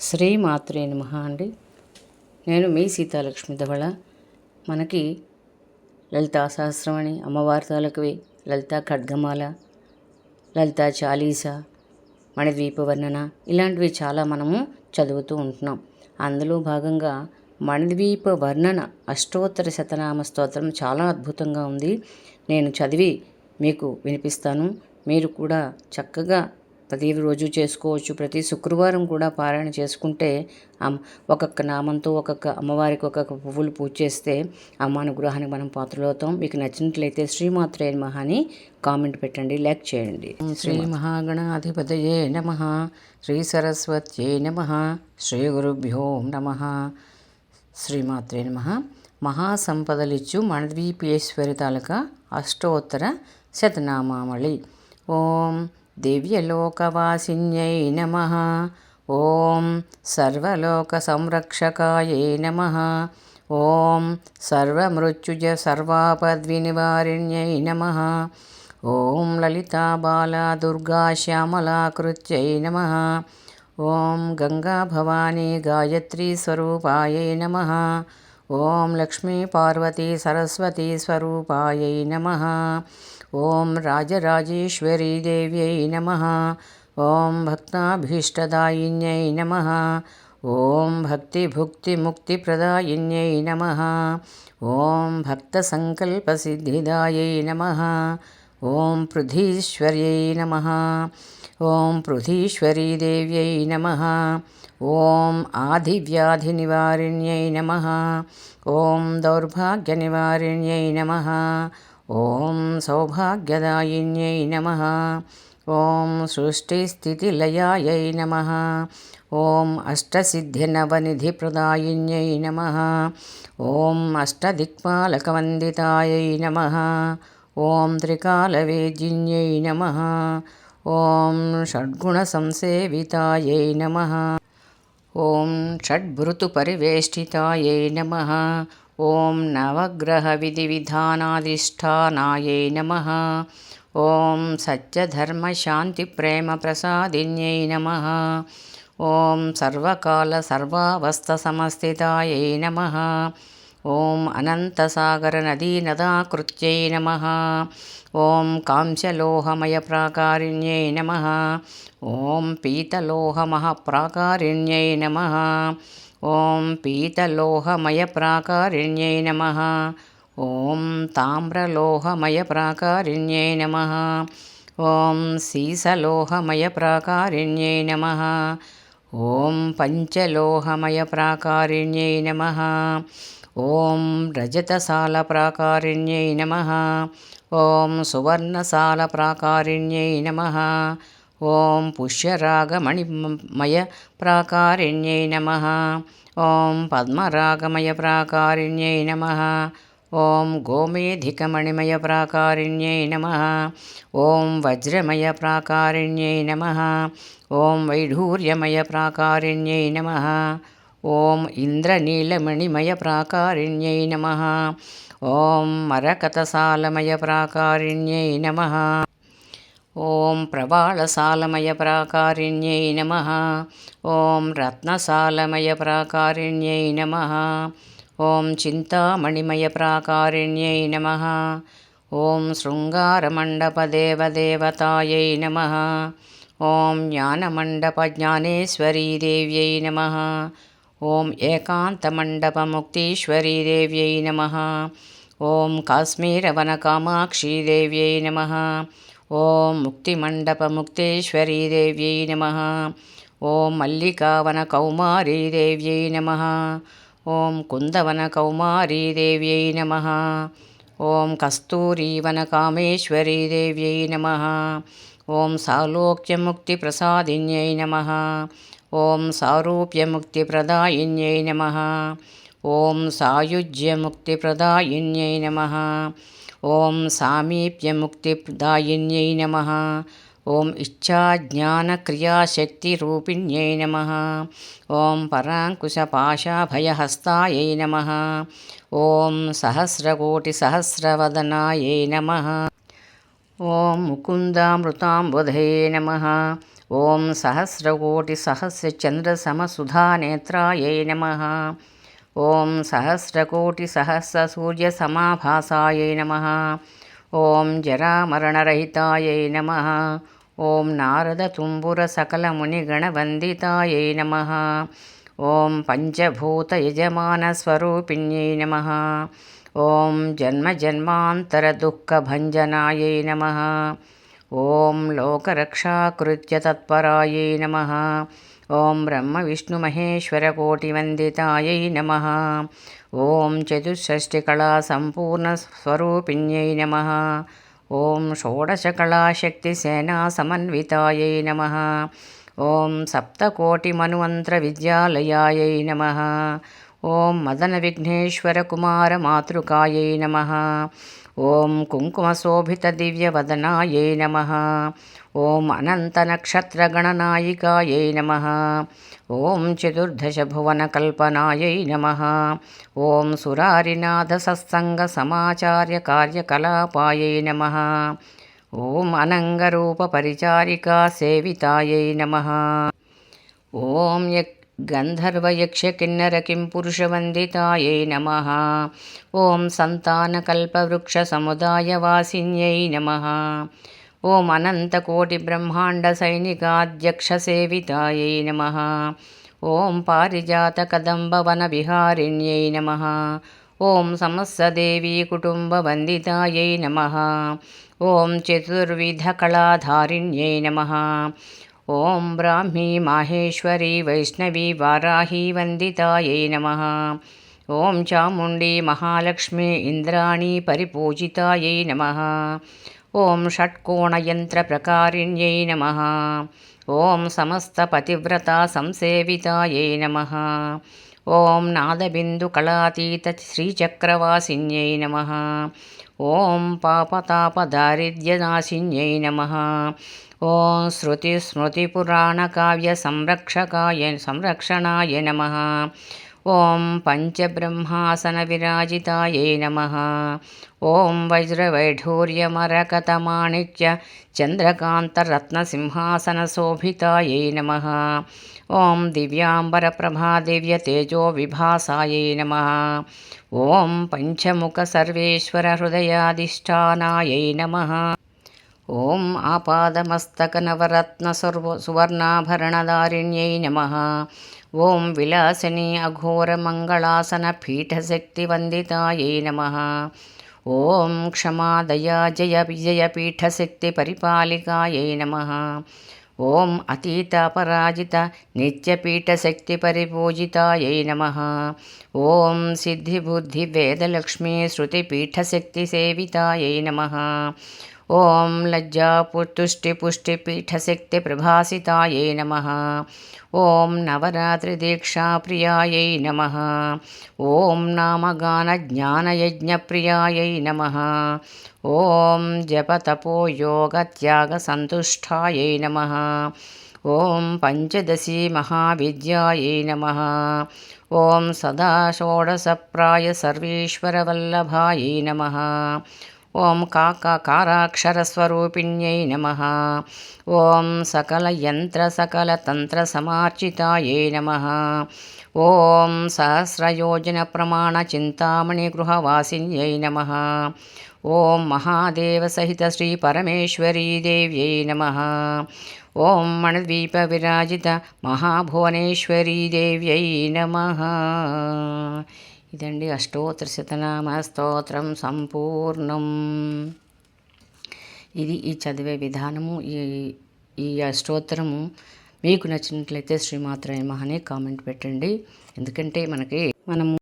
శ్రీమాత్రే నమః అండి. నేను మీ సీతాలక్ష్మి ధవళ. మనకి లలితా సహస్రమణి, అమ్మవారి తాలూకువి, లలితా ఖడ్గమాల, లలితా చాలీసా, మణిద్వీప వర్ణన ఇలాంటివి చాలా మనము చదువుతూ ఉంటున్నాం. అందులో భాగంగా మణిద్వీప వర్ణన అష్టోత్తర శతనామ స్తోత్రం చాలా అద్భుతంగా ఉంది. నేను చదివి మీకు వినిపిస్తాను. మీరు కూడా చక్కగా ప్రతిరోజు చేసుకోవచ్చు. ప్రతి శుక్రవారం కూడా పారాయణ చేసుకుంటే ఒక్కొక్క నామంతో ఒక్కొక్క అమ్మవారికి ఒక్కొక్క పువ్వులు పూజ చేస్తే అమ్మ అనుగ్రహానికి మనం పాత్రలవుతాం. మీకు నచ్చినట్లయితే శ్రీమాత్రే నమః అని కామెంట్ పెట్టండి, లైక్ చేయండి. శ్రీ మహాగణాధిపతయే నమః, శ్రీ సరస్వత్యై నమః, శ్రీ గురుభ్యో నమః. శ్రీమాత్రే నమః. మహాసంపదలిచ్చు మణిద్వీపేశ్వరి తాలూకా అష్టోత్తర శతనామావళి. ఓం దివ్యలోకవాసిన్యై నమః. ఓం సర్వలోక సంరక్షకాయై నమః. ఓం సర్వమృత్యుజ సర్వాపద్వినివారిణ్యై నమః. ఓం లలితా బాలా దుర్గా శ్యామలాకృత్యై నమః. ఓం గంగా భవానీ గాయత్రీ స్వరూపాయై నమః. ఓం లక్ష్మీ పార్వతీ సరస్వతీ స్వరూపాయై నమః. ఓం రాజరాజేశ్వరీ దేవ్యై నమః. ఓం భక్తాభీష్టదాయిన్యై నమః. ఓం భక్తిభుక్తిముక్తిప్రదాయిన్యై నమః. ఓం భక్తసంకల్పసిద్ధిదాయై నమః. ఓం పృథీశ్వర్యై నమః. ఓం పృథీశ్వరీ దేవ్యై నమః. ఓం ఆదివ్యాధినివారిణ్యై నమః. ఓం దౌర్భాగ్యనివారిణ్యై నమః. ఓం సౌభాగ్యదాయిన్యై నమః. ఓం సృష్టిస్థితిలయాయై నమః. ఓం అష్టసిద్ధినవనిధిప్రదాయిన్యై నమః. ఓం అష్టదిక్పాలకవందితాయై నమః. ఓం త్రికాలవేద్యిన్యై నమః. ఓం షడ్గుణసంసేవితాయై నమః. ఓం షడ్భృతుపరివేష్టితాయై నమః. ఓం నవగ్రహవిధివిధానాధిష్ఠానాయై నమః. ఓం సత్యధర్మశాంతిప్రేమప్రసాదిన్యై నమః. ఓం సర్వకాల సర్వావస్థసమస్థితాయై నమః. ఓం అనంతసాగరనదీనదాకృత్యై నమః. ఓం కాంస్యలోహమయప్రాకారిణ్యై నమః. ఓం పీతలోహమహాప్రాకారిణ్యై నమః. ఓం పీతలోహమయప్రాకారిణ్యై నమః. ఓం తామ్రలోహమయప్రాకారిణ్యై నమః. ఓం సీసలోహమయప్రాకారిణ్యై నమః. ఓం పంచలోహమయప్రాకారిణ్యై నమః. ఓం రజతసాలప్రాకారిణ్యై నమః. ఓం సువర్ణసాలప్రాకారిణ్యై నమః. ఓం పుష్యరాగమణిమయప్రాకారిణ్యై నమః. ఓం పద్మరాగమయప్రాకారిణ్యై నమః. ఓం గోమేధికమణిమయప్రాకారిణ్యై నమః. ఓం వజ్రమయప్రాకారిణ్యై నమః. ఓం వైఢూర్యమయప్రాకారిణ్యై నమః. ఓం ఇంద్రనీలమణిమయప్రాకారిణ్యై నమః. ఓం మరకతసాలమయప్రాకారిణ్యై నమః. ఓం ప్రవాళసాలమయప్రాకారిణ్యై నమః. ఓం రత్నసాలమయప్రాకారిణ్యై నమః. ఓం చింతామణిమయప్రాకారిణ్యై నమః. ఓం శృంగారమండపదేవదేవతాయై నమః. ఓం జ్ఞానమండపజ్ఞానేశ్వరీ దేవ్యై నమః. ఓం ఏకాంతమండపముక్తీశ్వరీ దేవ్యై నమః. ఓం కాశ్మీరవనకామాక్షీ దేవ్యై నమః. ఓం ముక్తిమండపముక్తేశ్వరీ దేవ్యై నమః. ఓం మల్లికావనకౌమారీ దేవ్యై నమః. ఓం కుందవనకౌమారీ దేవ్యై నమః. ఓం కస్తూరీవనకామేశ్వరీ దేవ్యై నమః. ఓం సాలోక్యముక్తిప్రసాదిన్యై నమః. ఓం సారూప్యముక్తిప్రదాయిన్యై నమః. ఓం సాయుజ్యముక్తిప్రదాయిన్యై నమః. ఓం సామీప్యముక్తిదాయిన్యై నమః. ఓం ఇచ్ఛాజ్ఞానక్రియాశక్తిరూపిణ్యై నమః. ఓం పరాంకుశపాశాభయహస్తాయై నమః. ఓం సహస్రకోటిసహస్రవదనాయై నమః. ఓం ముకుందామృతాంబుధయే నమః. ఓం సహస్రకోటిసహస్రచంద్రసమసుధానేత్రాయై నమః. ఓం సహస్రకోటిసహస్రసూర్యసమాభాసాయై నమః. ఓం జరామరణరహితాయై నమః. ఓం నారదతుంబురసకలమునిగణవందితాయై నమః. ఓం పంచభూతయజమానస్వరూపిణ్యై నమః. ఓం జన్మజన్మాంతరదుఃఖభంజనాయై నమః. ఓం లోకరక్షాకృత్య తత్పరాయై నమః. ఓం బ్రహ్మవిష్ణుమహేశ్వరకోటివందితాయై నమః. ఓం చతుషష్టికళాసంపూర్ణస్వరూపిణ్యై నమః. ఓం షోడశకళాశక్తిసేనాసమన్వితాయై నమః. ఓం సప్తకోటిమన్వంతరవిద్యాలయాయై నమః. ఓం మదనవిఘ్నేశ్వరకుమారమాతృకాయై నమః. ఓం కుంకుమశోభితదివ్యవదనాయై నమః. ఓం అనంతనక్షత్రగణనాయికాయై నమః. ఓం చతుర్దశభువనకల్పనాయై నమః. ఓం సురారినాథసత్సంగసమాచార్యకార్యకలాపాయై నమః. ఓం అనంగరూపపరిచారికాసేవితాయై నమః. ఓం గంధర్వయక్షకిన్నరకింపురుషవందితాయై నమః. ఓం సంతానకల్పవృక్షసముదాయవాసిన్యై నమః. ఓం అనంతకోటిబ్రహ్మాండసైనికాధ్యక్షసేవితాయై నమః. ఓం పారిజాతకదంబవనవిహారిణ్యై నమః. ఓం సమస్తదేవీకుటుంబవందితాయై నమః. ఓం చతుర్విధకళాధారిణ్యై నమః. ఓం బ్రాహ్మీ మాహేశ్వరీ వైష్ణవీ వారాహీ వందితాయై నమః. ఓం చాముండీ మహాలక్ష్మీ ఇంద్రాణీ పరిపూజితాయై నమః. ఓం షట్కోణయంత్రప్రకారిణ్యై నమః. ఓం సమస్తపతివ్రతా సంసేవితాయై నమః. ఓం నాదబిందుకళాతీత శ్రీచక్రవాసిన్యై నమః. ఓం పాపతాపదారిద్ర్యనాశిన్యై నమః. ఓం సంరక్షణాయ నమః. ఓం పంచబ్రహ్మాసనవిరాజితాయై నమః. ఓం వజ్రవైఢూర్యమరకతమాణిక్య చంద్రకాంతరత్నసింహాసనశోభితాయై నమః. ఓం దివ్యాంబరప్రభాదివ్యతేజోవిభాసాయై నమః. ఓం పంచముఖసర్వేశ్వరహృదయాధిష్ఠానాయై నమః. ఓం ఆపాదమస్తకనవరత్నసువర్ణాభరణధారిణ్యై నమః. ఓం విలాసిని అఘోరమంగళాసనపీఠశక్తివందితాయై నమః. ఓం క్షమాదయాజయవిజయపీఠశక్తిపరిపాలికాయై నమః. ఓం అతీతాపరాజిత నిత్యపీఠశక్తిపరిపూజితాయై నమః. ఓం సిద్ధిబుద్ధివేదలక్ష్మీ శృతిపీఠశక్తిసేవితాయై నమః. ఓం లజ్జాపుష్టిపుష్టిపీఠశక్తిప్రభాసితాయై నమః. ఓం నవరాత్రిదీక్షాప్రియాయై నమః. ఓం నామగానజ్ఞానయజ్ఞప్రియాయై నమః. ఓం జపతపోయోగత్యాగసంతుష్టాయై నమః. ఓం పంచదశీ మహావిద్యాయై నమః. ఓం సదా షోడశప్రాయ సర్వేశ్వరవల్లభాయై నమః. ఓం కారాక్షరస్వరూపిణ్యై నమః. ఓం సకలయంత్రసకలతంత్రసమార్చితాయై నమః. ఓం సహస్రయోజనప్రమాణచింతామణిగృహవాసిన్యై నమః. ఓం మహాదేవసహిత శ్రీపరమేశ్వరీదేవ్యై నమః. ఓం మణిద్వీపవిరాజిత మహాభువనేశ్వరీదేవ్యై నమః. ఇదండి అష్టోత్తరశతనామ స్తోత్రం సంపూర్ణం. ఇది ఈ చదివే విధానము. ఈ అష్టోత్తరము మీకు నచ్చినట్లయితే శ్రీమాత్రే నమః అని కామెంట్ పెట్టండి. ఎందుకంటే మనము